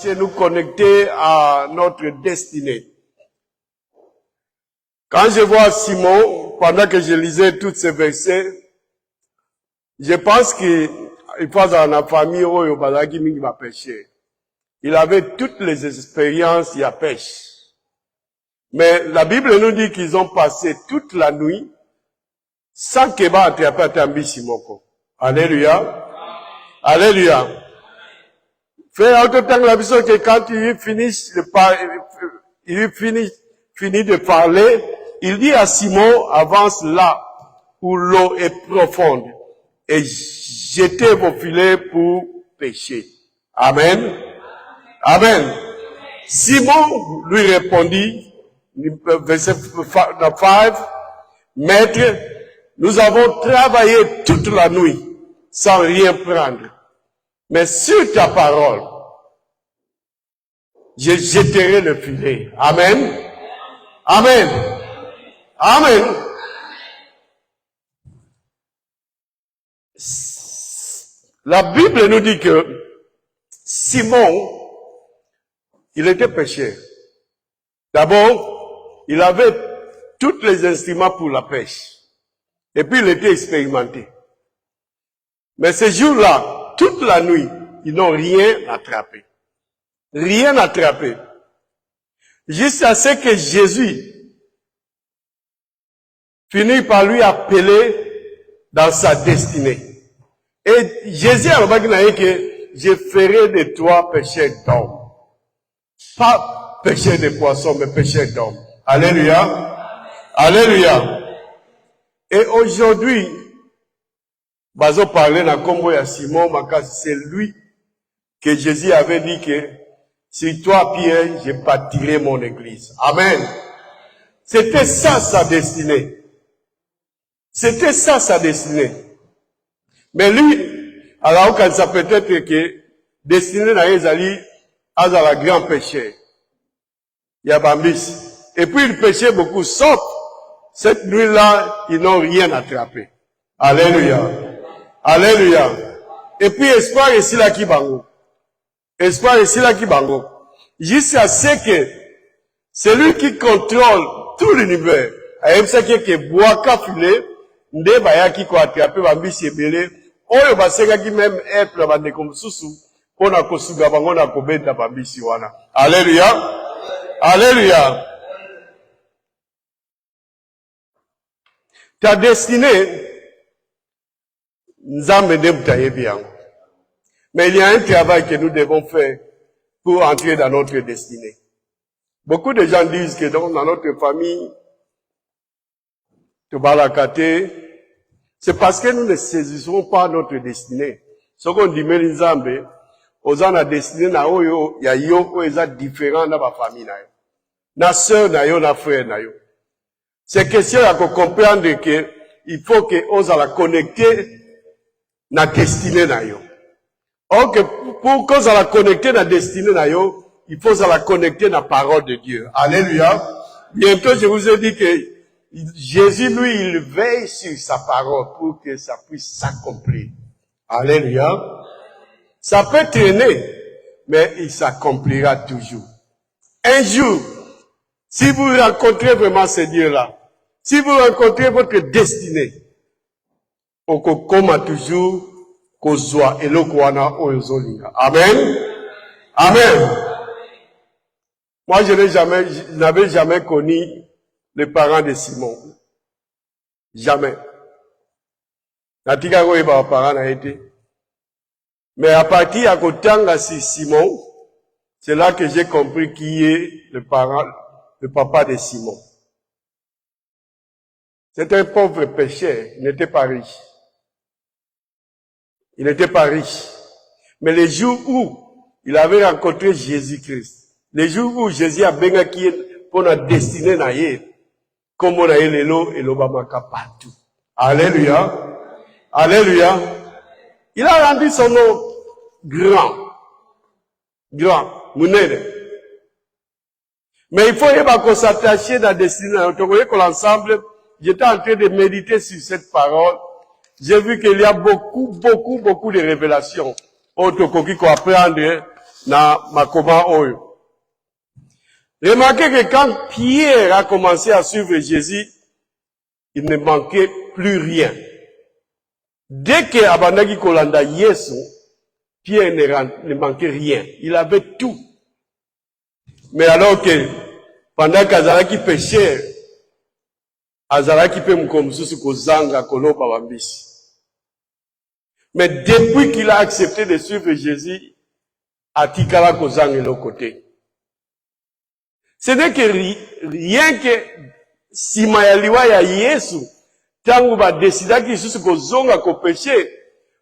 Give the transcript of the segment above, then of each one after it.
chez nous connecter à notre destinée. Quand je vois Simon, pendant que je lisais tous ces versets, je pense qu'il passe dans la famille où il va pêcher. Il avait toutes les expériences de la pêche. Mais la Bible nous dit qu'ils ont passé toute la nuit sans qu'il va attraper Simon. Alléluia. Alléluia. Frère, autant que la vision que quand il finit de parler, il dit à Simon, avance là où l'eau est profonde et jetez vos filets pour pêcher. Amen. Amen. Simon lui répondit, verset 5, Maître, nous avons travaillé toute la nuit sans rien prendre. Mais sur ta parole, je jetterai le filet. Amen. Amen. Amen. La Bible nous dit que Simon, il était pêcheur. D'abord, il avait tous les instruments pour la pêche. Et puis, il était expérimenté. Mais ce jour-là, toute la nuit, ils n'ont rien attrapé. Rien attrapé. Jusqu'à ce que Jésus finit par lui appeler dans sa destinée. Et Jésus a dit que je ferai de toi pécheur d'homme. Pas pécheur de poissons, mais pécheur d'homme. Alléluia. Alléluia. Et aujourd'hui, Bazo parlait dans le combo à Simon, c'est lui que Jésus avait dit que sur toi, Pierre, je bâtirai mon église. Amen. C'était ça sa destinée. C'était ça sa destinée. Mais lui, alors quand ça peut être que destiné dans les alliés à la grand péché. Il y a Bambis. Et puis il péchait beaucoup, sauf cette nuit-là, ils n'ont rien attrapé. Alléluia. Alléluia. Et puis espoir ici là qui bango. Espoir ici là qui bango. Jusqu'à ce que celui qui contrôle tout l'univers, a même ça qui boit kafule, nde baya qui ko attraper Bambis ebele, oyo baseka qui même être la bande comme susu. On a kosuga bango na kobeta Bambisi wana. Alléluia. Alléluia. Ta destinée, Nzambe ndemtaye bien. Mais il y a un travail que nous devons faire pour entrer dans notre destinée. Beaucoup de gens disent que dans notre famille, c'est parce que nous ne saisissons pas notre destinée. Ce qu'on dit, mais Nzambe, aux gens la destinée na oyo ya yo eza différent na ba famille na yo na sœur na yo na frère na yo. C'est question à comprendre que il faut que on la connecter na destinée na yo. Or que pour qu'on la connecter na destinée na yo, il faut la connecter na parole de Dieu. Alléluia. Bientôt je vous ai dit que Jésus lui il veille sur sa parole pour que ça puisse s'accomplir. Alléluia. Ça peut traîner, mais il s'accomplira toujours. Un jour, si vous rencontrez vraiment ce Dieu-là, si vous rencontrez votre destinée, okokoma toujours kozwa eloko wana oyo zolinga. Amen. Amen. Moi, je n'avais jamais connu les parents de Simon. Jamais. Natika koyeba ba parents na été. Mais à partir à Kotanga si Simon, c'est là que j'ai compris qui est le papa de Simon. C'est un pauvre pécheur, il n'était pas riche. Il n'était pas riche. Mais les jours où il avait rencontré Jésus-Christ, les jours où Jésus a béni qui pour la destinée naïe, comme on a eu l'élo et l'obamaka partout. Alléluia. Alléluia. Il a rendu son nom grand. Grand. Mounede. Mais il faut qu'on s'attache dans la destinée. Vous voyez que l'ensemble, j'étais en train de méditer sur cette parole. J'ai vu qu'il y a beaucoup de révélations. Autocoki qu'on apprendre na makoma oyo. Remarquez que quand Pierre a commencé à suivre Jésus, il ne manquait plus rien. Dès que abandaki kolanda Yesu, Pierre ne manquait rien. Il avait tout. Mais alors que, pendant qu'Azalaki péchait, Azalaki pe mkomususu kozanga koloba wambisi. Mais depuis qu'il a accepté de suivre Jésus, atikala kozanga de l'autre côté. Ce n'est que rien que sima ya liwa ya Yesu, tangu ba desidaki lisusu kozonga ko péché,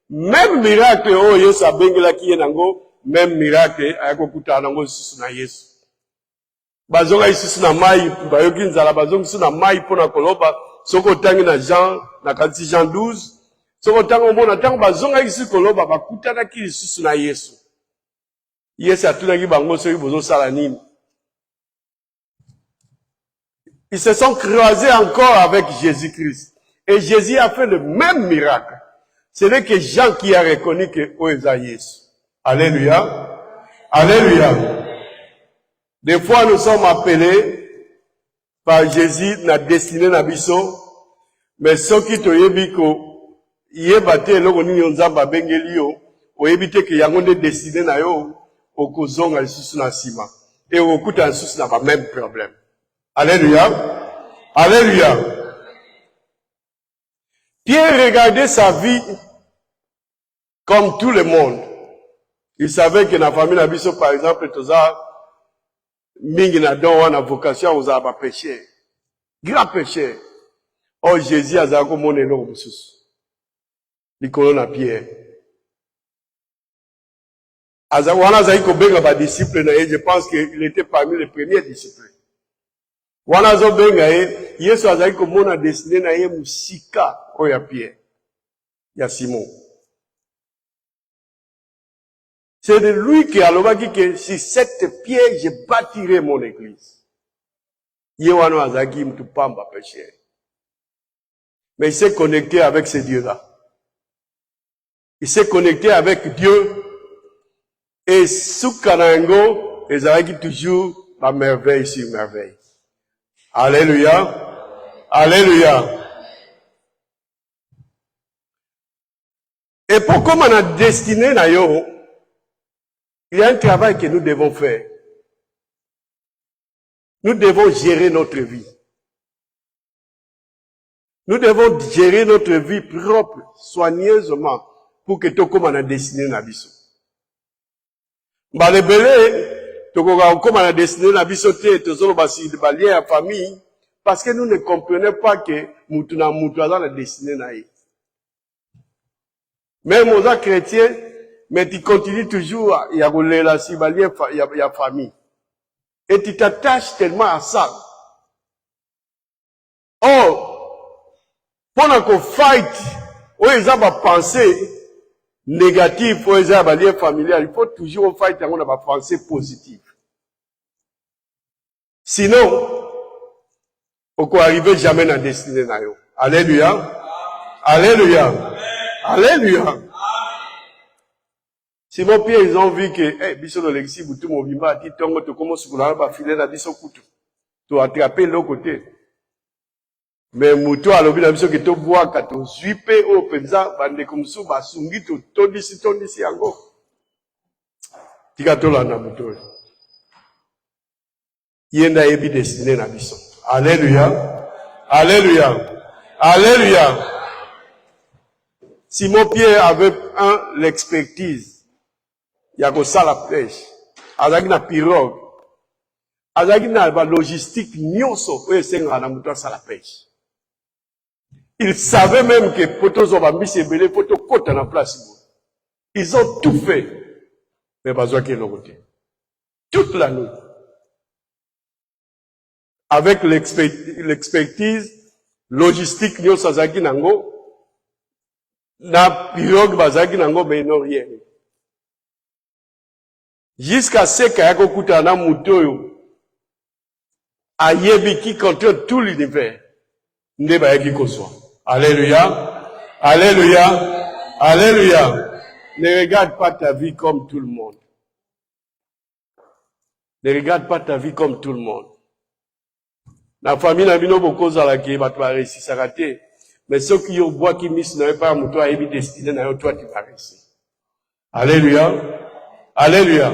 même miracle o Yesu abengelaki ye nango, même miracle ayakokuta nango lisusu na Yesu. Bazonga lisusu na mai, bayoki nzala bazonga lisusu na mai pona koloba, soko tangi na Jean, na kanti Jean 12, soko tango mona tango bazonga lisusu koloba, bakutana ki lisusu na Yesu. Yesu atunaki bango soki bozo sala nini. Ils se sont croisés encore avec Jésus-Christ. Et Jésus a fait le même miracle. Ce n'est que Jean qui a reconnu que Oeza Yesu. Alléluia. Alléluia. Des fois, nous sommes appelés par Jésus na destinée na biso. Mais ce qui te yebiko, yebate loko nini onzamba bengeli yo, oyebite ke yangonde destiné na yo, okozonga lisusu na sima. Et okuta lisusu na ba même problème. Alléluia. Alléluia. Pierre regardait sa vie comme tout le monde. Il savait que dans la famille Nabiso, par exemple, toza mingi na don wana vocation aux aba péché. Grand péché. Oh Jésus a zako mone lo mususu. Likolo na Pierre. Wana zaiko benga ba disciple na je pense qu'il était parmi les premiers disciples. Wana zo benga Yesu azali komona destiné na ye musika oya Pierre ya Simon. C'est de lui qui a dit que sur cette pierre je bâtirai mon église. Ye wana azaki mtu pamba péché. Mais il s'est connecté avec ce Dieu-là. Il s'est connecté avec Dieu et sous Kanango, il a toujours la merveille sur merveille. Alléluia. Alléluia. Et pour comme on a destiné na yo, il y a un travail que nous devons faire. Nous devons gérer notre vie. Nous devons gérer notre vie propre, soigneusement, pour que tout comme on a destiné na biso. Balebele, tokoka comme on a destiné na biso te, tozolo basi balié à famille, parce que nous ne comprenons pas que mutu na mutu a la destiné na ye. Même aux chrétiens, mais tu continues toujours à y avoir la cibalier, il y a famille. Et tu t'attaches tellement à ça. Oh, pendant qu'on fight, où ils ont des pensées négatives, où ils ont des liens familiales, il faut toujours fight avec des pensées positives. Sinon, on peut arriver jamais dans la destinée. Alléluia. Alléluia. Alléluia. Simon Pierre, ils ont vu que, biso de l'exil, tout mon bimba, dit, tongo, tu commences à filer la biso couteau. Tu attraper l'autre côté. Mais moutou a l'objet biso que tu bois, quand tu zuipe, au penza, bande comme ça, ba sungi, tu tondisi, encore. Tikatola na moutou. Yenda ebi destiné na biso. Alléluia. Alléluia. Alléluia. Simon Pierre avait l'expertise. Il y a ça la pêche. Azaki na pirogue. Azaki na la logistique nyonso. La pêche. Ils savaient même que potos ont mis ces belés, potos côte à la place. Ils ont tout fait. Mais pas qui est le côté. Toute la nuit. Avec l'expertise logistique nyonso azaki nango. Na pirogue bazaki nango, mais non rien. Jusqu'à ce qu'il y ait un couteau dans moutoyo, ayebi qui contrôle tout l'univers. Ndeba qui soit. Alléluia. Alléluia. Alléluia. Ne regarde pas ta vie comme tout le monde. Ne regarde pas ta vie comme tout le monde. La famille n'a pas beaucoup de choses qui va réussir, ça raté. Mais ceux qui ont bois qui mis n'avaient pas un toi et destiné, toi tu vas réussir. Alléluia. Alléluia.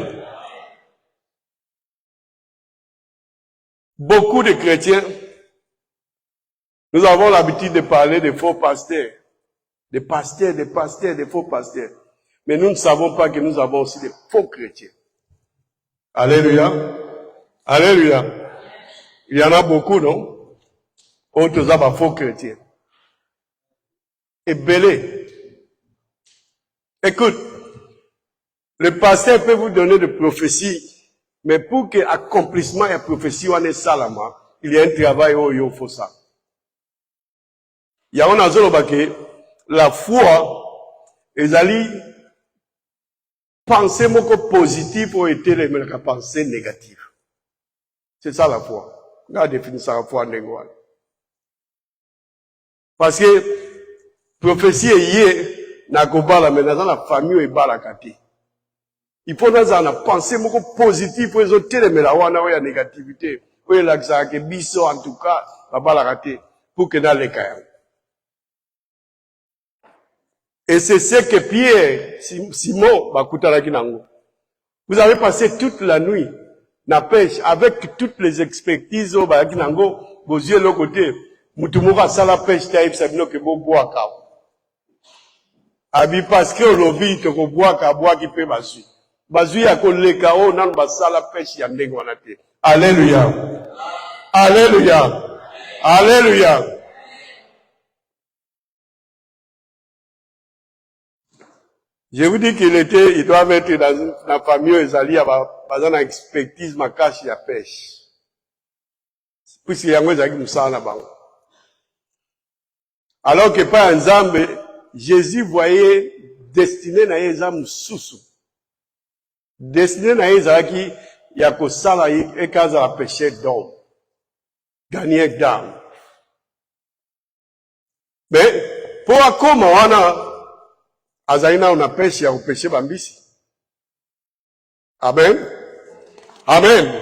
Beaucoup de chrétiens, nous avons l'habitude de parler de faux pasteurs. Des pasteurs, des faux pasteurs. Mais nous ne savons pas que nous avons aussi des faux chrétiens. Alléluia. Alléluia. Il y en a beaucoup, non? Autres ont faux chrétiens. Et belé. Écoute, le pasteur peut vous donner des prophéties, mais pour que l'accomplissement et la prophétie soit salama, il y a un travail où il faut ça. Il y a un zone où la foi, ils allaient penser beaucoup positif pour être la pensée négative. C'est ça la foi. On a défini ça la foi négative. Parce que prophétie est na kobala mais dans la famille est balakati. Il faut dans la pensée beaucoup positive pour les autres mais la wana ya négativité. Pour la que biso en tout cas va balakati pour que dans les cas. Et c'est ce que Pierre, Simon, bakutalaki nango. Vous avez passé toute la nuit na pêche avec toutes les expertises au balaki nango, vos yeux de l'autre côté, mutumura sala pêche taïf sabino ke bo boaka. Abi parce que lobi to ko boaka boaki pe basu. Basu ya ko leka o nan basala pêche ya ndenge wana te. Alléluia. Alléluia. Alléluia. Je vous dis il doit être dans la famille Ezali, dans une expertise, ma cache, la pêche. Puisqu'il y a un gens qui là-bas. Alors que par exemple, Jésus voyait destiné à les âmes sous. Destiné à les âmes qui, il y a que ça là, et quand ça a péché d'homme. Gagner d'âme. Mais, pour comment on a, Azaina on a péché au péché bambisi. Amen. Amen.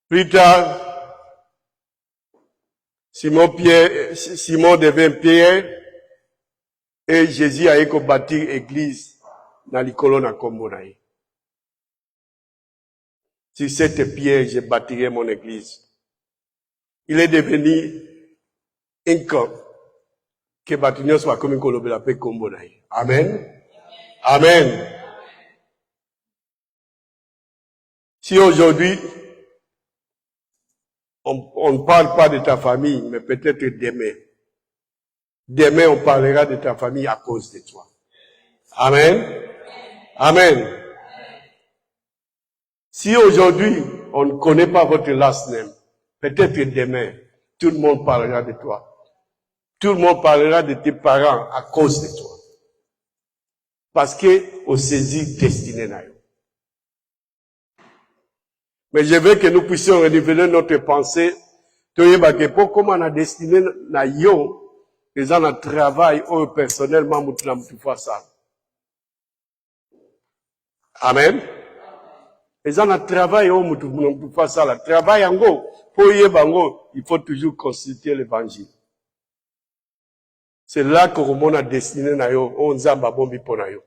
Plus tard, Simon devint Pierre et Jésus a été bâti l'église dans les colonnes à Kombonaï. Si c'était Pierre, je bâtirai mon église. Il est devenu un camp que bâtiment soit comme une colombe la paix Kombonaï. Amen. Amen. Si aujourd'hui, on ne parle pas de ta famille, mais peut-être demain. Demain, on parlera de ta famille à cause de toi. Amen. Amen. Si aujourd'hui, on ne connaît pas votre last name, peut-être demain, tout le monde parlera de toi. Tout le monde parlera de tes parents à cause de toi. Parce que, on saisit destiné na yo. Mais je veux que nous puissions révéler notre pensée. Pour comment on a destiné na yo, les gens ont travail, eux, personnellement, moutouna moutoufwa ça. Amen. Les gens ont travail, eux, moutouna moutoufwa ça. Le travail en go, pour y bango, il faut toujours consulter l'évangile. C'est là que on a destiné na yo, on zamba bombi pour na yo.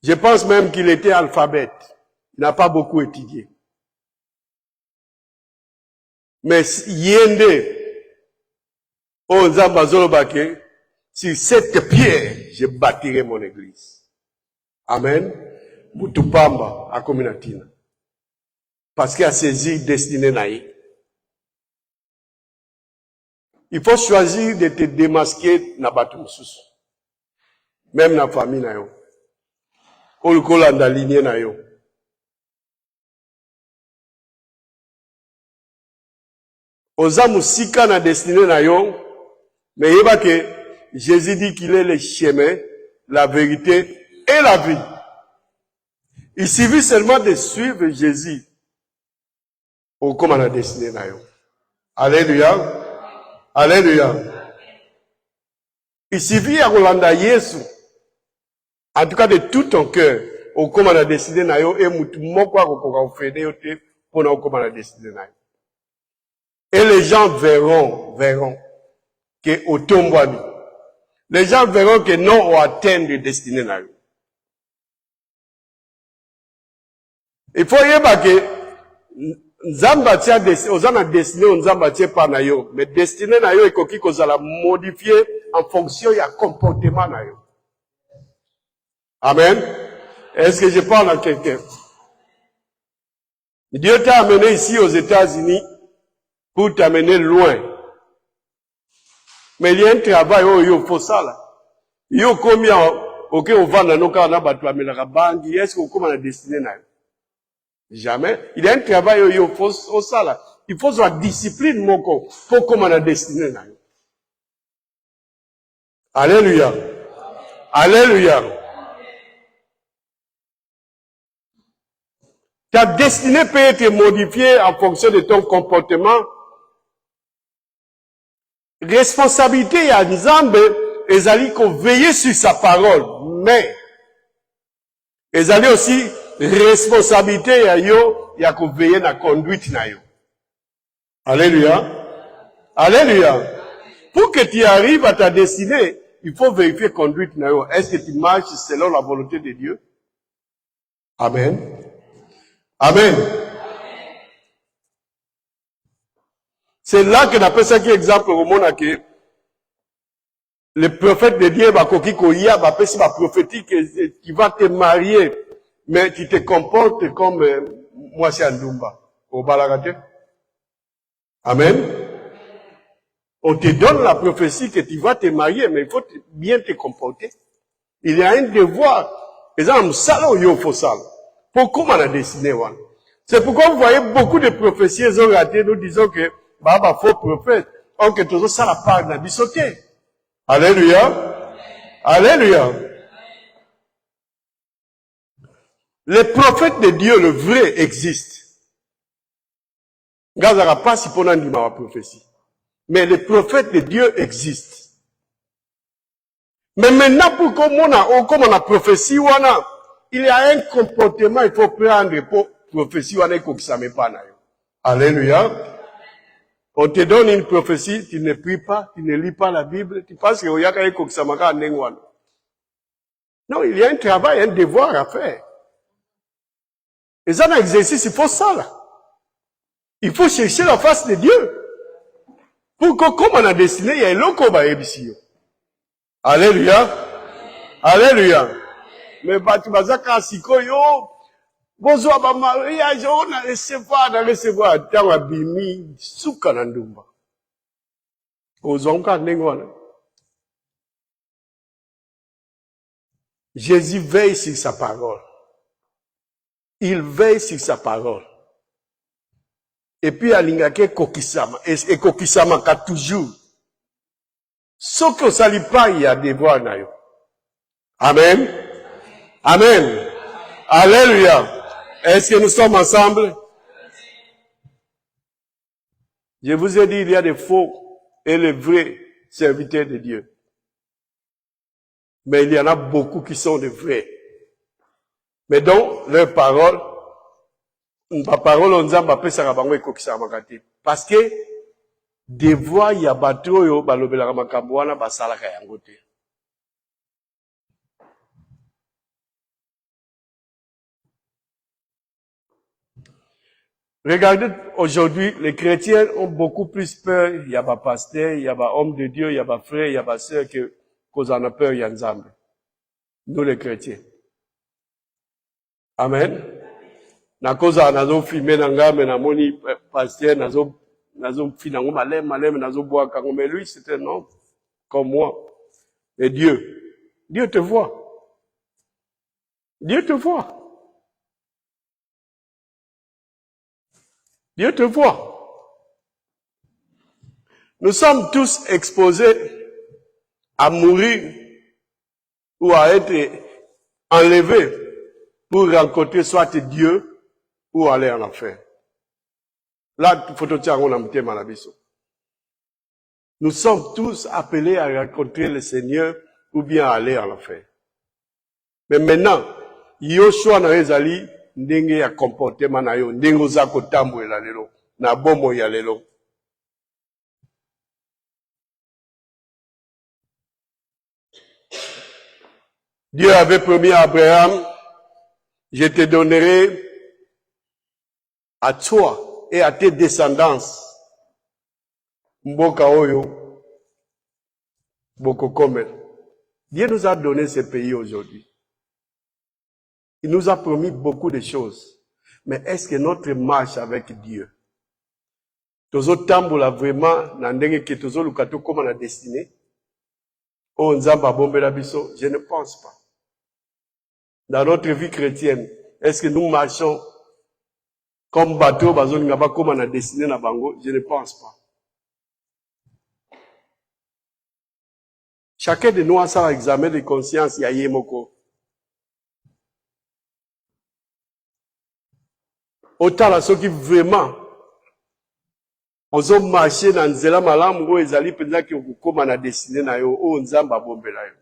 Je pense même qu'il était alphabète. Il n'a pas beaucoup étudié. Mais yende, on zamba zolobake, sur cette pierre, je bâtirai mon église. Amen. Mutupamba, à Kominatina. Parce qu'il a saisi destiné na yo. Il faut choisir de te démasquer na batu mususu. Même na famille na yo. Olukola na lignée na yo. Oza musika na destiné na yo. Mais il va que Jésus dit qu'il est le chemin, la vérité et la vie. Il suffit seulement de suivre Jésus. Ou comme on a destiné na yo. Alléluia. Alléluia. Il suffit à Rolanda Yesu. En tout cas, de tout ton cœur. Au comment on a décidé na yo, et moutoumokwa kokoka ofede yote, pour na comment on a décidé na yo. Et les gens verront que au tombouani. Les gens verront que non, on atteint de destinée na yo. Il faut y avoir que, Nzamba tia ozana destiné, Nzamba tia pa na yo. Mais destiné na yo, ekoki kozala modifier en fonction ya comportement na yo. Amen. Est-ce que je parle à quelqu'un? Dieu t'a amené ici aux États-Unis pour t'amener loin. Mais il y a un travail où il faut ça là. Il y a combien, ok, on va dans nos cas, on a battu à Melarabangi, est-ce qu'on commence à destiner là? Jamais. Il y a un travail où il faut ça là. Il faut la discipline, mon corps, pour comment on a destiné là. Alléluia. Alléluia. Ta destinée peut être modifiée en fonction de ton comportement. Responsabilité à Nzambe, ezali qu'on veille sur sa parole, mais ezali aussi responsabilité à yo, ya qu'on veille na conduite na yo. Alléluia. Alléluia. Pour que tu arrives à ta destinée, il faut vérifier conduite na yo. Est-ce que tu marches selon la volonté de Dieu? Amen. Amen. C'est là que d'après ça qui est exemple au monde que le prophète de Dieu va koki koya va passer ma prophétique qui va te marier mais tu te comportes comme moi c'est Andumba au Balagate. Amen. On te donne la prophétie que tu vas te marier mais il faut bien te comporter. Il y a un devoir. Exemple salon yo faut ça. Pourquoi on a dessiné one? C'est pourquoi vous voyez beaucoup de prophéties ont raté, nous disons que Baba faux prophète, on que tout ça la part de bisoté. Alléluia. Alléluia. Les prophètes de Dieu, le vrai, existent. Gazara pas si pour n'en ma prophétie. Mais les prophètes de Dieu existent. Mais maintenant, pour comme on a prophétie, il y a un comportement il faut prendre pour prophétie, Alléluia. On te donne une prophétie, tu ne pries pas, tu ne lis pas la Bible, tu penses que non, il y a un travail, un devoir à faire. Et ça, un exercice, il faut ça, là. Il faut chercher la face de Dieu. Pour que, comme on a destiné, il y a un loco, Alléluia. Alléluia. Mais batibazaka siko yo bozo ba mariage on a recevoir tant abimi suka na ndumba ozonka ndengwana. Jésus veille sur sa parole. Il veille sur sa parole. Et puis alingake kokisama et kokisama ka toujours. Ce que ça lui pas il y a devoir na yo. Amen. Amen. Alléluia. Est-ce que nous sommes ensemble? Je vous ai dit, il y a des faux et les vrais serviteurs de Dieu. Mais il y en a beaucoup qui sont des vrais. Mais donc, leur parole, ma parole, on dit, parce que, des voix, il y a bateau, yo, balobela makambuana, basalaka yangote. Regardez, aujourd'hui, les chrétiens ont beaucoup plus peur. Il y a des pasteurs, il y a des hommes de Dieu, il y a des frères, il y a des sœurs qu'on en a peur, il y a ensemble. Nous, les chrétiens. Amen. Na koza nazo filmer nanga mais na moni pasteur nazo finango malem nazo boire kango mais lui c'est un homme comme moi. Et Dieu te voit. Dieu te voit. Dieu te voit. Nous sommes tous exposés à mourir ou à être enlevés pour rencontrer soit Dieu ou aller en enfer. Là, il faut te tirer en amitié malabiso. Nous sommes tous appelés à rencontrer le Seigneur ou bien à aller en enfer. Mais maintenant, Yoshua na ezali ndenge ya comportement na yo, ndenge oza kotambolela lelo, na bomo ya lelo. Dieu avait promis à Abraham, je te donnerai à toi et à tes descendances mboka oyo bokokomela. Dieu nous a donné ce pays aujourd'hui. Il nous a promis beaucoup de choses. Mais est-ce que notre marche avec Dieu, tozo tambola vraiment na ndenge ke tozo luka to koma na destinée, o nzamba bombela biso, je ne pense pas. Dans notre vie chrétienne, est-ce que nous marchons comme bateau bazoni ngaba koma na destinée na bango? Je ne pense pas. Chacun de nous a un examen de conscience ya yemoko. Autant là ceux qui vraiment ozo marcher na nzela malamu ngo ezali penza ki okukoma na destinée na yo o nzamba bombela yo.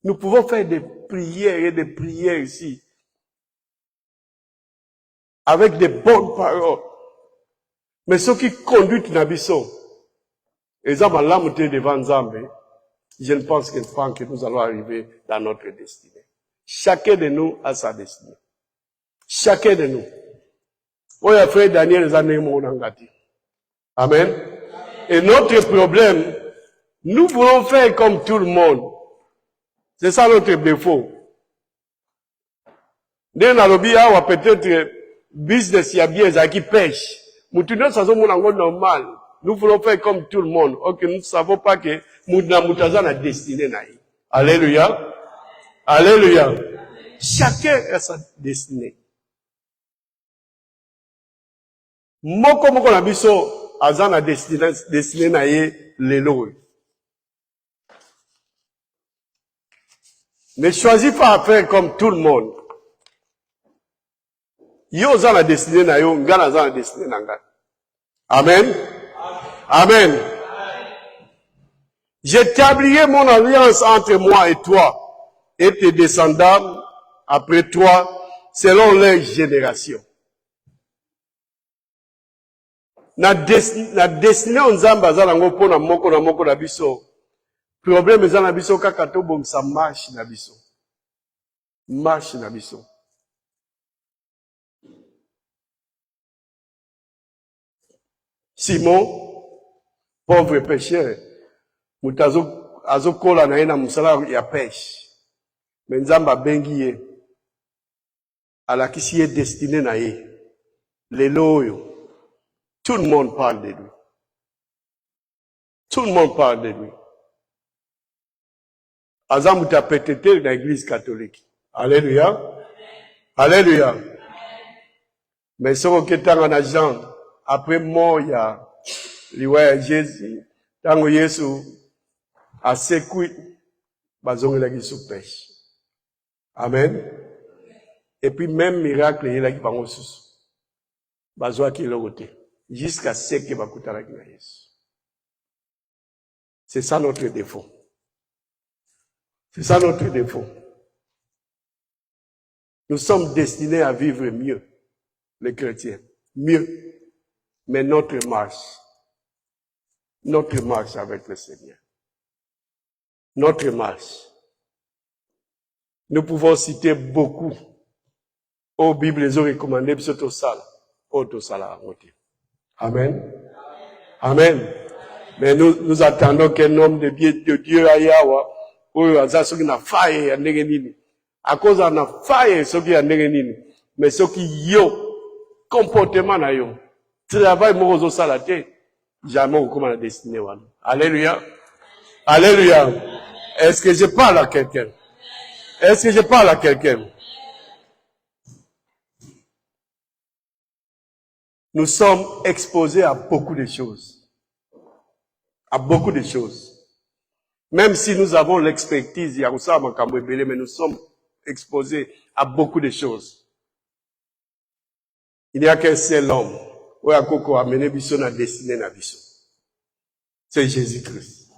Nous pouvons faire des prières et des prières ici avec des bonnes paroles. Mais ceux qui conduisent Nabiso, exemple l'âme devant Nzambe, je ne pense pas que nous allons arriver dans notre destinée. Chacun de nous a sa destinée. Chacun de nous. Oya frère Daniel Zané Monangati. Amen. Et notre problème, nous voulons faire comme tout le monde. C'est ça notre défaut. Dans la lobby, peut-être business y a bien ça qui pêche. Moutouna ça c'est normal. Nous voulons faire comme tout le monde. Ok, nous ne savons pas que Moutaza a destiné naï. Alléluia. Alléluia. Chacun a sa destinée. Moko na biso azana destiné naï lelo. Ne choisis pas à faire comme tout le monde. Yo za la destinée na yo, ngana za la destinée na nga. Amen. Amen. J'établirai mon alliance entre moi et toi et tes descendants après toi selon leur génération. Na destinée on zamba za lango pona moko na biso. Problème za na biso kaka to bongisa marche na biso. Marche na biso. Simon, pauvre pécheur, mutazo azokola na ena musala ya pêche. Mais Nzamba bengi ye. Alakisi ye destiné na ye. Lelo oyo. Tout le monde parle de lui. Tout le monde parle de lui. Azam ta pétété dans l'église catholique. Alléluia. Alléluia. Mais ce qui est en agent, après mort, il y a l'Iwa Jésus, tango Yesu, a sécuit, bazong la sous pêche. Amen. Et puis même miracle, il y a qui bango sous. Bazoa qui l'a côté. Jusqu'à ce que bakuta la Yesu. C'est ça notre défaut. C'est ça notre défaut. Nous sommes destinés à vivre mieux, les chrétiens. Mieux. Mais notre marche avec le Seigneur. Notre marche. Nous pouvons citer beaucoup. Aux Bibles, les ont recommandé, puis au sala. Au sala. Amen. Amen. Mais nous attendons qu'un homme de Dieu ayawa, ou azaso qui n'a faille à nini. À cause de la faille, ce qui a nini. Mais ce qui yo, comportement na yo. Travail moroso salate, jamais on commence à destiner. Alléluia. Alléluia. Est-ce que je parle à quelqu'un? Est-ce que je parle à quelqu'un? Nous sommes exposés à beaucoup de choses. À beaucoup de choses. Même si nous avons l'expertise, mais nous sommes exposés à beaucoup de choses. Il n'y a qu'un seul homme. Oya koko amene biso na destiné na biso. c'est Jésus-Christ.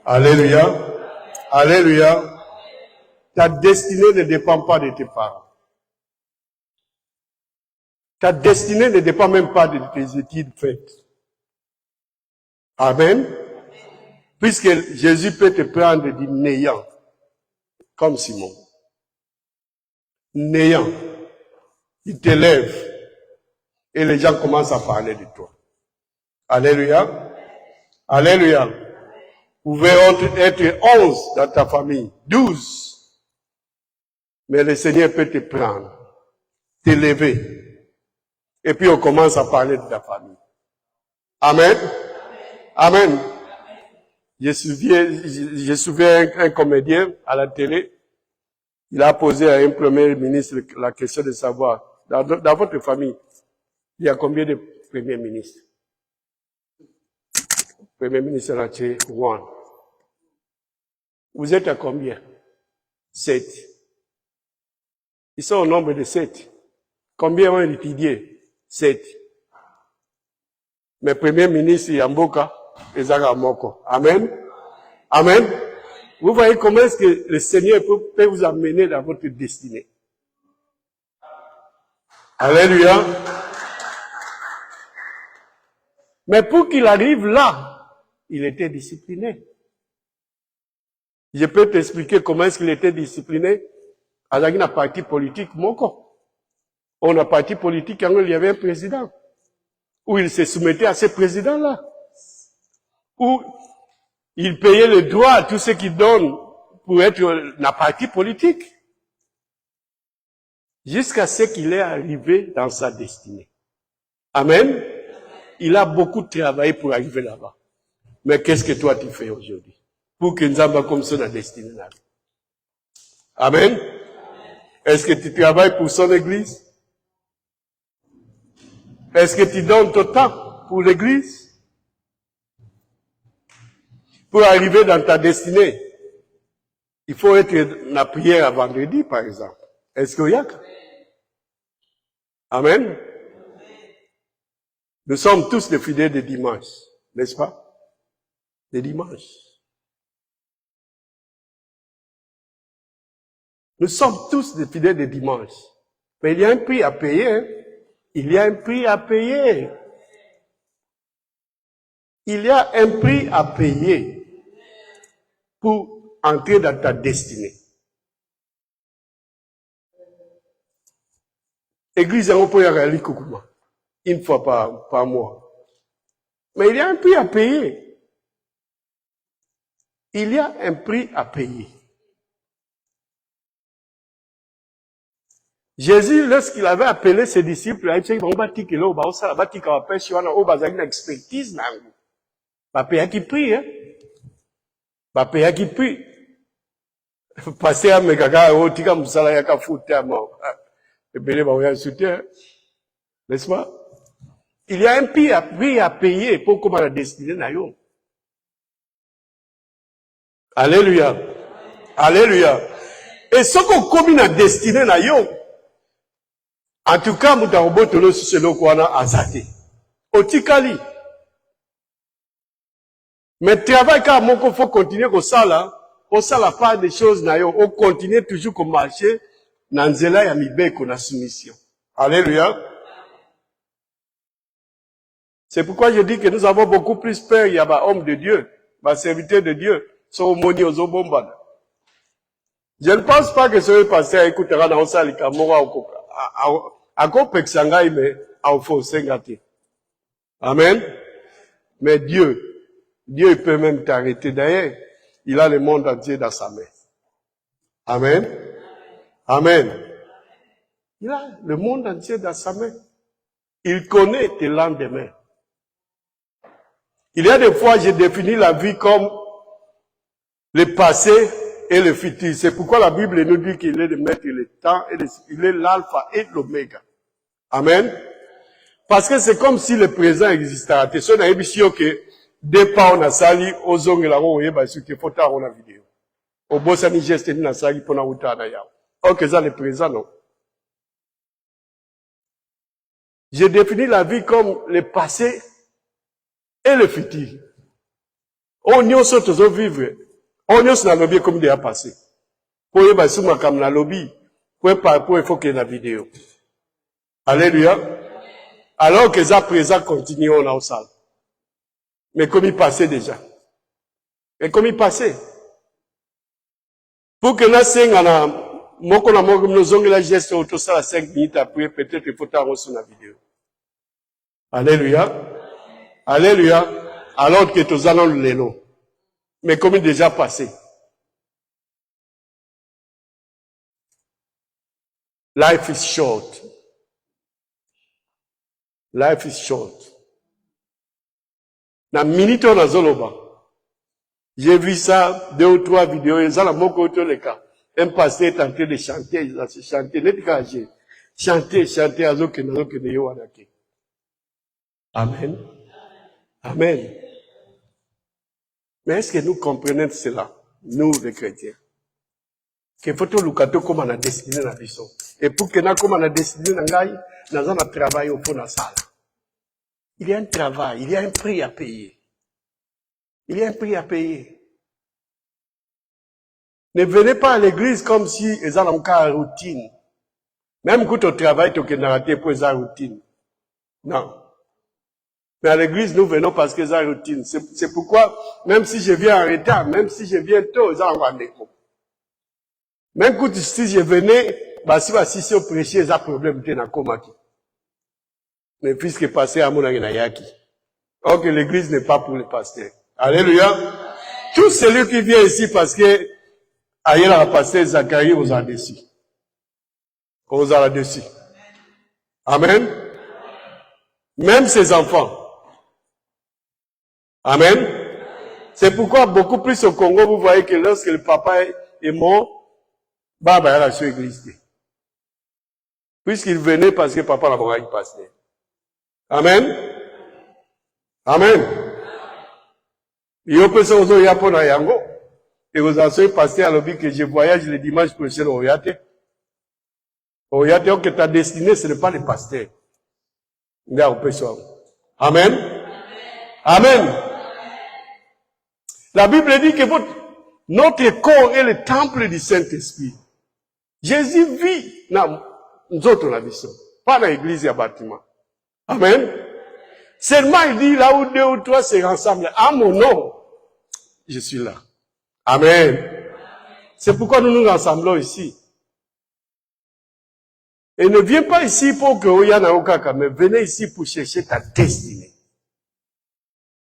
Alléluia. Alléluia. Ta destinée ne dépend pas de tes parents. Ta destinée ne dépend même pas de tes études faites. Amen. Puisque Jésus peut te prendre du néant, comme Simon. Néant. Il t'élève et les gens commencent à parler de toi. Alléluia. Alléluia. Vous pouvez être 11 dans ta famille, 12. Mais le Seigneur peut te prendre, t'élever. Et puis on commence à parler de ta famille. Amen. Amen. Je souviens un comédien à la télé, il a posé à un premier ministre la question de savoir, dans votre famille, il y a combien de premiers ministres? Premier ministre a tué one. Vous êtes à combien? 7. Ils sont au nombre de 7. Combien ont étudié? 7. Mais premier ministre Yamboka, Ezara Moko. Amen. Amen. Vous voyez comment est-ce que le Seigneur peut vous amener dans votre destinée. Alléluia. Mais pour qu'il arrive là, il était discipliné. Je peux t'expliquer comment est-ce qu'il était discipliné. Alors, il y a un parti politique, Moko. On a parti politique quand il y avait un président. Où il se soumettait à ce président-là. Où il payait le droit à tout ce qu'il donne pour être un parti politique. Jusqu'à ce qu'il est arrivé dans sa destinée. Amen. Il a beaucoup travaillé pour arriver là-bas. Mais qu'est-ce que toi tu fais aujourd'hui? Pour que nous ayons comme ça la destinée là. Amen. Est-ce que tu travailles pour son église? Est-ce que tu donnes ton temps pour l'église? Pour arriver dans ta destinée, il faut être dans la prière à vendredi, par exemple. Est-ce qu'il y a? Amen. Nous sommes tous des fidèles de dimanche, n'est-ce pas? Des dimanches. Nous sommes tous des fidèles de dimanche. Mais il y a un prix à payer, hein? Il y a un prix à payer. Il y a un prix à payer pour entrer dans ta destinée. Église, on peut y aller une fois par mois. Mais il y a un prix à payer. Il y a un prix à payer. Jésus, lorsqu'il avait appelé ses disciples, il a dit, on va tirer là, on va tirer à pêche, on va une expertise, va payer qui prie, hein. Va payer qui prie. Passer à mes gaga, on tire comme ça, il y a qu'à foutre à mort. Et bien, il va y soutien. N'est-ce pas? Il y a un prix à payer pour comment la destinée n'a eu. Alléluia. Alléluia. Et ce qu'on commune la destinée n'a eu, en tout cas, nous avons besoin de ce que nous azate. Otikali. Mais travail car mon faut continuer comme ça là, on ça la part des choses na yo, on continue toujours comme marcher dans nzela ya mibeko na soumission. Alléluia. C'est pourquoi je dis que nous avons beaucoup plus peur, il y a des hommes de Dieu, des serviteurs de Dieu, sont moni aux bombades. Je ne pense pas que ce pasteur écoutera dans ça les caméras à Kopexangai, mais à Fosengati. Amen. Mais Dieu, il peut même t'arrêter. D'ailleurs, il a le monde entier dans sa main. Amen. Amen. Il a le monde entier dans sa main. Il connaît tes lendemains. Il y a des fois, j'ai défini la vie comme le passé et le futur. C'est pourquoi la Bible nous dit qu'il est le maître et le temps, et il est l'alpha et l'oméga. Amen. Parce que c'est comme si le présent existait. Tu sais, on a dit que départ on a sali, aux ongles là, on y sur que photo on a vidéo. Au bout ça ni geste ni na sali pour na uta na yao. Ok, ça le présent non. J'ai défini la vie comme le passé et le futur. On y saute aux vivre. On y dans le lobby comme il a passé. Pour y passer ma cam dans le lobby. Pour il faut qu'il y ait la vidéo. Alléluia. Alors que ça présent continue on a au salle. Mais comme il passait déjà. Et comme il passait. Pour que nous sing à moi qu'on a nous avons la geste autour ça 5 minutes après peut-être il faut t'arrêter sur la vidéo. Alléluia. Alléluia. Alors que tous allons le lélo. Mais comme il est déjà passé. Life is short. Life is short. Na minute on a zoloba. J'ai vu ça, 2 ou 3 vidéos, et ça, la mon côté, le cas. Un pasteur est en train de chanter, il a chanté, chanter, Amen. Amen. Mais est-ce que nous comprenons cela, nous, les chrétiens? Que faut tout le comme on a destiné la vie. Et pour que nous, comme on a destiné la vie, nous avons un travail au fond de la salle. Il y a un travail, il y a un prix à payer. Il y a un prix à payer. Ne venez pas à l'église comme si ils ont encore une routine. Même quand tu travailles, tu as raté pour une routine. Non. Mais à l'église, nous venons parce qu'ils ont une routine. C'est pourquoi, même si je viens en retard, même si je viens tôt, ils ont un défaut. Même quand si je venais, bah, si on prêchait, ils ont un problème, tu n'as pas mais puisque passer à mon yaki. Or que l'église n'est pas pour les pasteurs. Alléluia. Tout celui qui vient ici parce que, ailleurs à pasteur Zacharie, vous en dessus. Vous en dessus. Amen. Même ses enfants. Amen. C'est pourquoi beaucoup plus au Congo, vous voyez que lorsque le papa est mort, bah, il y a la sur l'église. Puisqu'il venait parce que papa n'a pas eu pasteur. Amen. Amen. Yo peut se ozo yapo na yango. Et vous avez passé à l'objet que je voyage le dimanche prochain au Yate. Au Yate, que ta destinée, ce n'est pas le pasteur. Amen. Amen. La Bible dit que notre corps est le temple du Saint-Esprit. Jésus vit dans nous autres la vision. Pas dans l'église et le bâtiment. Amen. Seulement, il dit, là où 2 ou 3 se rassemblent, à mon nom, je suis là. Amen. C'est pourquoi nous nous rassemblons ici. Et ne viens pas ici pour que Oyana Okaka, mais venez ici pour chercher ta destinée.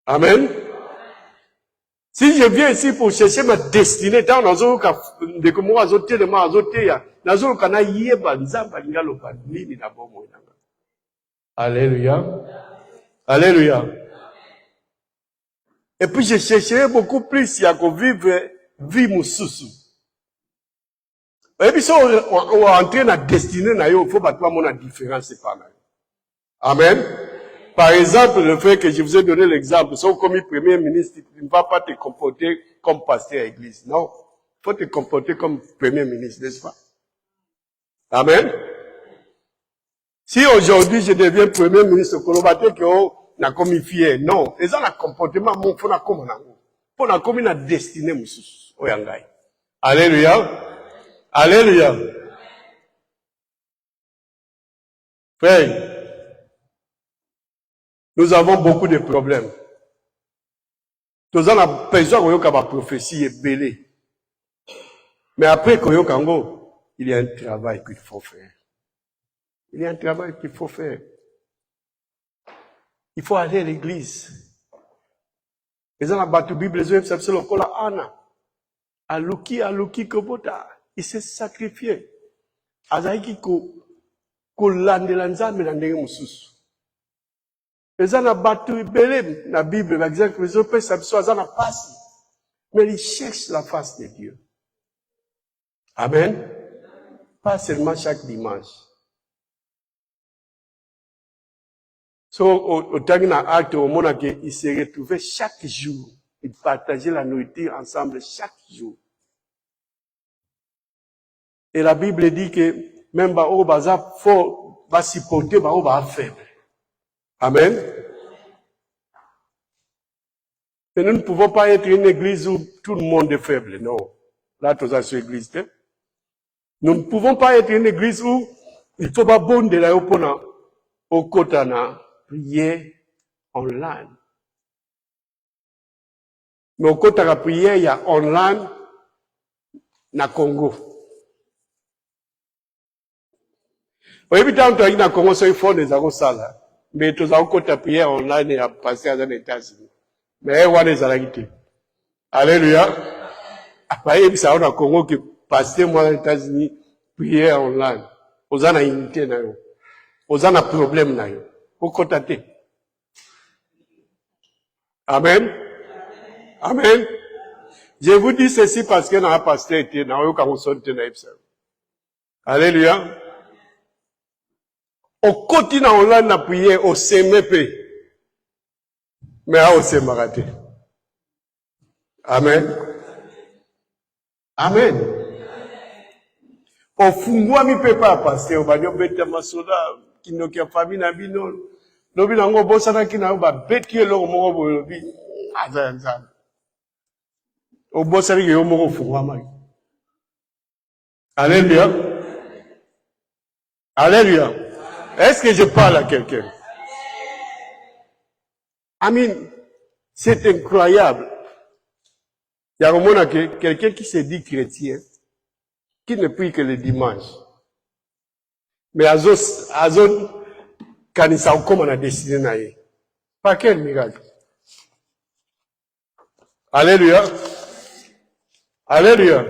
Amen. Si je viens ici pour chercher ma destinée, dans nazo ka de komo azote de ma azote ya, nazo kana yeba nzamba lingalo pa nini na bomo inanga. Alléluia. Alléluia. Et puis je chercherai beaucoup plus à vivre vie mususu. Et puis si on entrer dans la destinée, il faut pas la différence, c'est pas mal. Amen. Par exemple, le fait que je vous ai donné l'exemple, si vous comme premier ministre, tu ne vas pas te comporter comme pasteur à l'église. Non. Il faut te comporter comme premier ministre, n'est-ce pas? Amen. Si aujourd'hui je deviens premier ministre, collaborateur que n'a commis fier, non. Et ça, le comportement, mon faut na comme na. Faut na comme na destinée, monsieur. Oyangai. Alléluia. Alléluia. Frère, nous avons beaucoup de problèmes. Nous avons besoin de la prophétie est belée. Mais après, il y a un travail qu'il faut faire. Il y a un travail qu'il faut faire. Il faut aller à l'église. Les gens ont Bible, les gens ont kola ana. Aluki kobota. Il s'est sacrifié. Azaiki ko landela nzambe na ndenge mususu. Les gens ont belé na Bible, par exemple, les autres personnes ont passé. Mais ils cherchent la face de Dieu. Amen. Pas seulement chaque dimanche. Au temps d'un acte, au moment où ils se retrouvaient chaque jour, ils partageaient la nourriture ensemble chaque jour. Et la Bible dit que même au bazar, faut supporter au bazar faible. Amen. Mais nous ne pouvons pas être une église où tout le monde est faible, non. Là, tout ça, c'est église. Nous ne pouvons pas être une église où il faut pas bon de la au kotana, prier online. Mais au kotana prier, il y a online, na Congo. Au début, quand tu as na Congo, c'est fort des arrosales. Mais tu as kota prier online et à passer aux États-Unis. Mais on les a quittés. Alléluia. Après, il y a un Congo qui passait moi aux États-Unis, prier online. Aux ana unité na yo. Aux ana problème na yo. Au kotate. Amen. Amen. Je vous dis ceci parce que dans la pasteur était, dans le carrousel de Naïpsa. Alléluia. Au continent, on l'a appuyé au CMP. Mais à au CMRAT. Amen. Amen. Au fungwa mi peut pas passer, au banyo bête masoda, qui n'a qu'à famille na bino. Lobi nango bossa na kina ba bête qui est là au moro lobi. Azanzan. Au bossa ri yo moro fungwa mai. Alléluia. Alléluia. Est-ce que je parle à quelqu'un? Amen. C'est incroyable. Il y a un moment quelqu'un qui se dit chrétien, qui ne prie que le dimanche. Mais Azon, quand il s'en comme on a décidé d'aller. Pas quel miracle. Alléluia. Alléluia.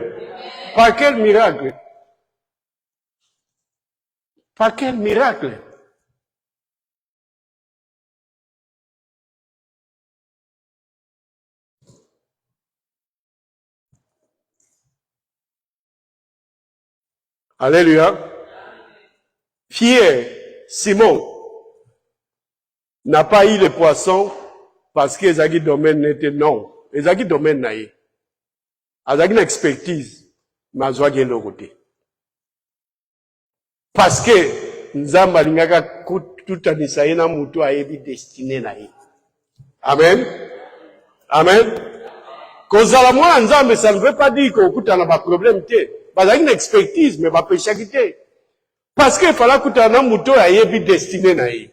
Pas quel miracle. Pas quel miracle. Alléluia. Pierre, Simon, n'a pas eu les poissons parce que Ezagi domaine n'était non. Ezagi domaine naïe. Ezagi une expertise, mais Ezagi le côté. Parce que Nzamba lingaka tout à nisaye na mutu a ebi destiné naïe. Amen. Amen. Kozala mwana Nzambe, ça ne veut pas dire qu'on kuta na ba problème té. Bazali une expertise, mais ba péché kité. Parce qu'il fallait kuta na mutu a ebi destiné naïe.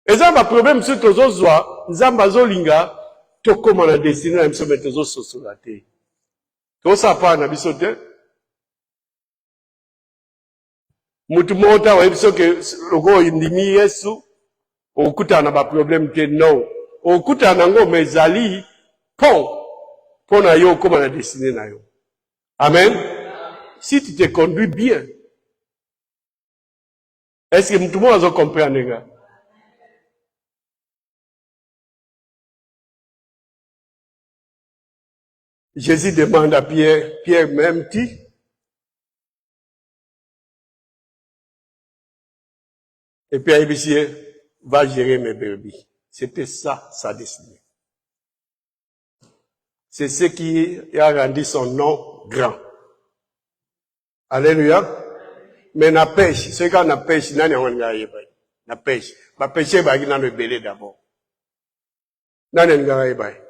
Et ça, le problème, c'est que Nzamba zolinga, to koma na destiné na mso metezo sosolate. To sa pa na bisote. Mutu mota wa biso ke logo indimi Yesu, okuta na ba problème te non. Okuta na ngo mezali pon na yo koma na destiné na yo. Amen. Si tu te conduis bien. Est-ce que mutu mota zo comprendre nga? Jésus demande à Pierre, Pierre m'aimes-tu? Et Pierre Ibissier va gérer mes brebis. C'était ça, sa destinée. C'est ce qui a rendu son nom grand. Alléluia. Mais na pêche, ce qu'on a pêche, n'a rien à faire. Na pêche. Ma pêche, bah, il a le belé d'abord. N'a rien à faire.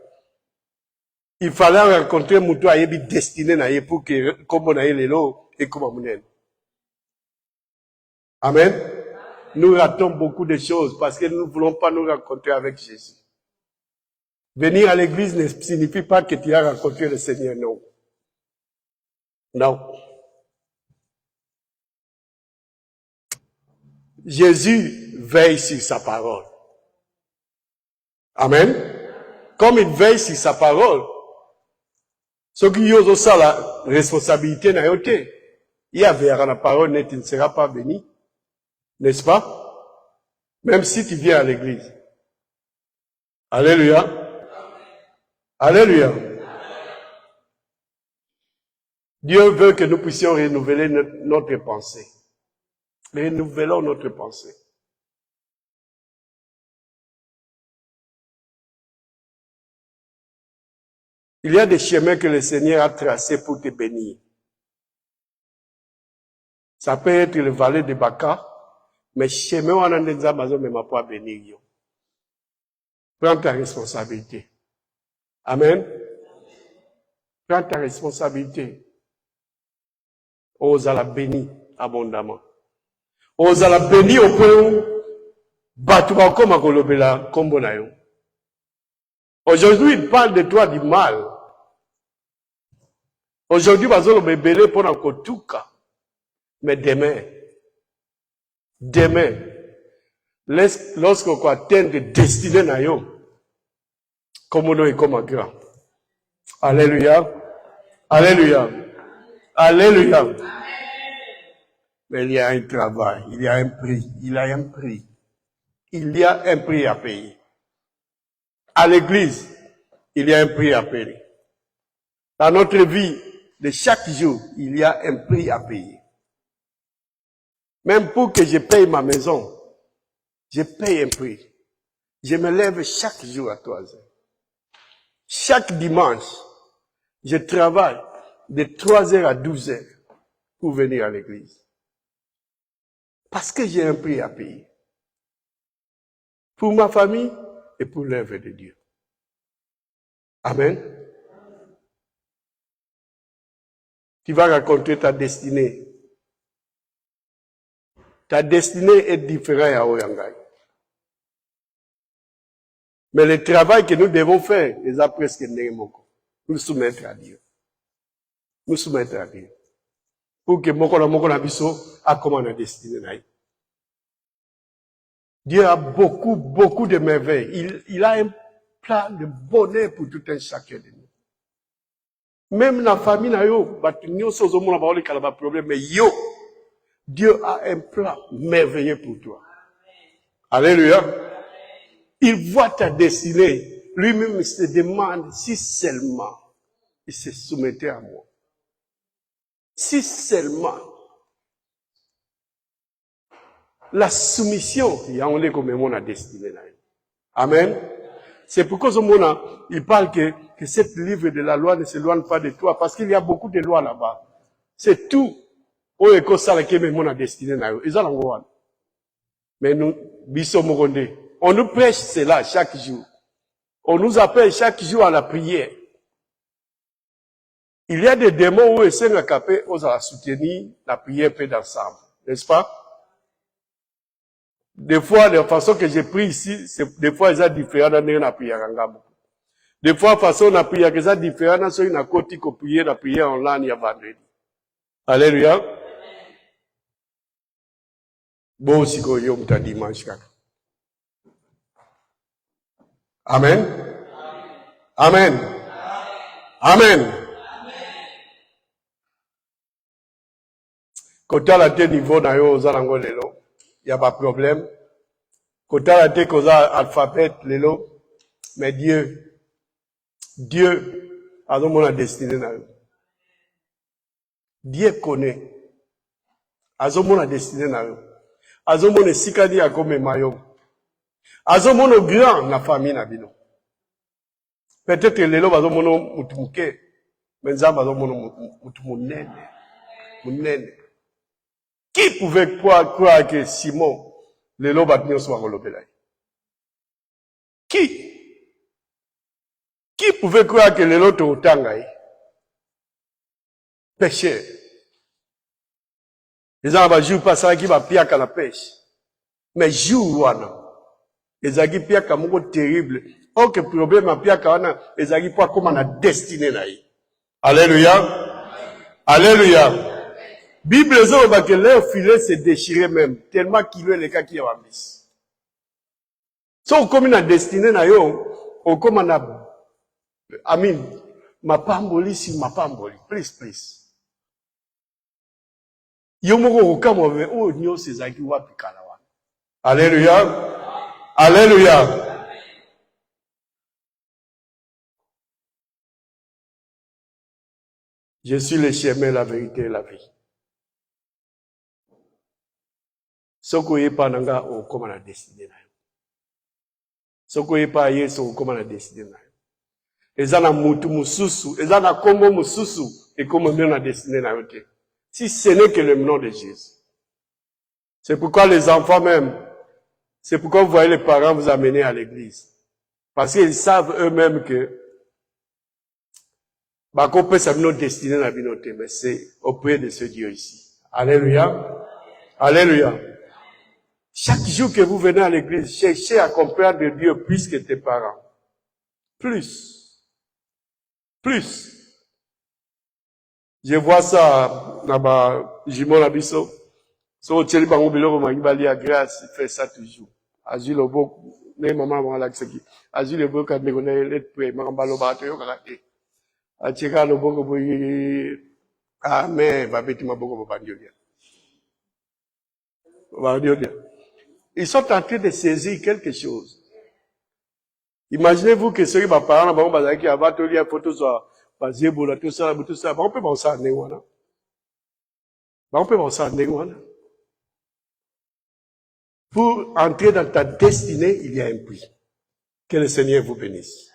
Il fallait rencontrer Moutou à Yebi destiné na pour que, comme on a eu l'eau et comme on a. Amen. Nous ratons beaucoup de choses parce que nous ne voulons pas nous rencontrer avec Jésus. Venir à l'église ne signifie pas que tu as rencontré le Seigneur, non. Non. Jésus veille sur sa parole. Amen. Comme il veille sur sa parole, ce qui y a ça, la responsabilité n'a été. Il y avait la parole, tu ne seras pas béni. N'est-ce pas? Même si tu viens à l'église. Alléluia. Alléluia. Dieu veut que nous puissions renouveler notre pensée. Renouvelons notre pensée. Il y a des chemins que le Seigneur a tracés pour te bénir. Ça peut être le valet de Baka, mais chemin où on a des Amazon, mais pas bénir. Prends ta responsabilité. Amen. Prends ta responsabilité. Ose la béni abondamment. Ose la béni au point où Batouba comme à Kolobela, comme Bonayon. Aujourd'hui, il parle de toi du mal. Aujourd'hui, Bazolo me belé pour un kotouka. Mais demain, lorsqu'on atteint de destinée na yo, comme on est comme un grand. Alléluia. Alléluia. Alléluia. Mais il y a un travail, il y a un prix, il y a un prix. Il y a un prix à payer. À l'église, il y a un prix à payer. Dans notre vie de chaque jour, il y a un prix à payer. Même pour que je paye ma maison, je paye un prix. Je me lève chaque jour à 3 heures. Chaque dimanche, je travaille de 3 heures à 12 heures pour venir à l'église. Parce que j'ai un prix à payer. Pour ma famille et pour l'œuvre de Dieu. Amen. Tu vas raconter ta destinée. Ta destinée est différente à Oyangai. Mais le travail que nous devons faire, les après ce que nous soumettre à Dieu. Nous soumettre à Dieu. Pour que Mokona Biso a comme la destinée. Dieu a beaucoup de merveilles. Il a un plan de bonheur pour tout un chacun de nous. Même la famille na yo, problème, mais yo, Dieu a un plan merveilleux pour toi. Alléluia. Il voit ta destinée. Lui-même se demande si seulement il se soumettait à moi. Si seulement la soumission, il y a un comme mon destinée là. Amen. C'est pourquoi ce moment il parle que cette livre de la loi ne s'éloigne pas de toi, parce qu'il y a beaucoup de lois là-bas. C'est tout. On est comme ça que mon destinée là. Mais nous, on nous prêche cela chaque jour. On nous appelle chaque jour à la prière. Il y a des démons où ils sont capés, on va soutenir la prière paix d'ensemble. N'est-ce pas? Des fois, de la façon que j'ai pris ici, des fois, ils sont différents dans la prière. Des fois, la façon la prière, ils sont différents dans une côté qu'on prier, la prière en ligne, il y a vendredi. Alléluia. Bon, si qu'on y a dimanche. Amen. Amen. Amen. Quand tu as la niveau dans yo, il n'y a pas de problème. Quand tu as la alphabet, mais Dieu a donné la destinée dans yo. Dieu connaît. A donné la destinée dans yo. A donné le sikadi à comme mayo. A donné le grand la famille na bino. Peut-être lelo va donné mutumuke, mais ça va donné mutunene. Qui pouvait croire que Simon, le lobe a tenu soit relobelai? Qui pouvait croire que le lobe au tangai? Pêcheur. Les gens va jouer pas ça qui va piaque à la pêche. Mais joue wana. Les gens qui piaque à mon terrible. Oh, que problème à piaque wana, les gens qui pas comme on a destiné là. Alléluia. Alléluia. Bible dit que leur filet s'est déchiré même, tellement qu'il y a les cas qui ont mis. So, comme une destinée, on comme on a, amin, ma pamboli si ma pamboli, please. Yomoko okamo ve, oh, nyo se zaki wapi kalawa. Alléluia. Alléluia. Je suis le chemin, la vérité et la vie. Soko yepa nanga o koma na destinée na yo. Soko yepa Yesu o koma na destinée na yo. Ezana mutu mususu, ezana Congo mususu, et comme on na destinée na yo te. Si ce n'est que le nom de Jésus. C'est pourquoi les enfants même, c'est pourquoi vous voyez les parents vous amener à l'église. Parce qu'ils savent eux-mêmes que Bah, qu'on peut savoir notre destinée, la vie, notre mais c'est auprès de ce Dieu ici. Alléluia. Alléluia. Chaque jour que vous venez à l'église, cherchez à comprendre Dieu plus que tes parents. Plus. Je vois ça, là-bas, Jimon Abisso. So, tcheli bango biloko mangibali à grâce, il fait ça toujours. Azul le beau, ne maman m'a l'accès. Azul le beau quand ne connaît les prêts, mangambalo bato yo kakate. Acheka le beau ko amen, va beti maboko babandio bien. Babandio bien. Ils sont en train de saisir quelque chose. Imaginez-vous que ceux qui parlent, parents, bah, qui avaient tout lié photo soit basé pour tout ça, on peut penser à Néwana. On peut penser à Néwana. Pour entrer dans ta destinée, il y a un prix. Que le Seigneur vous bénisse.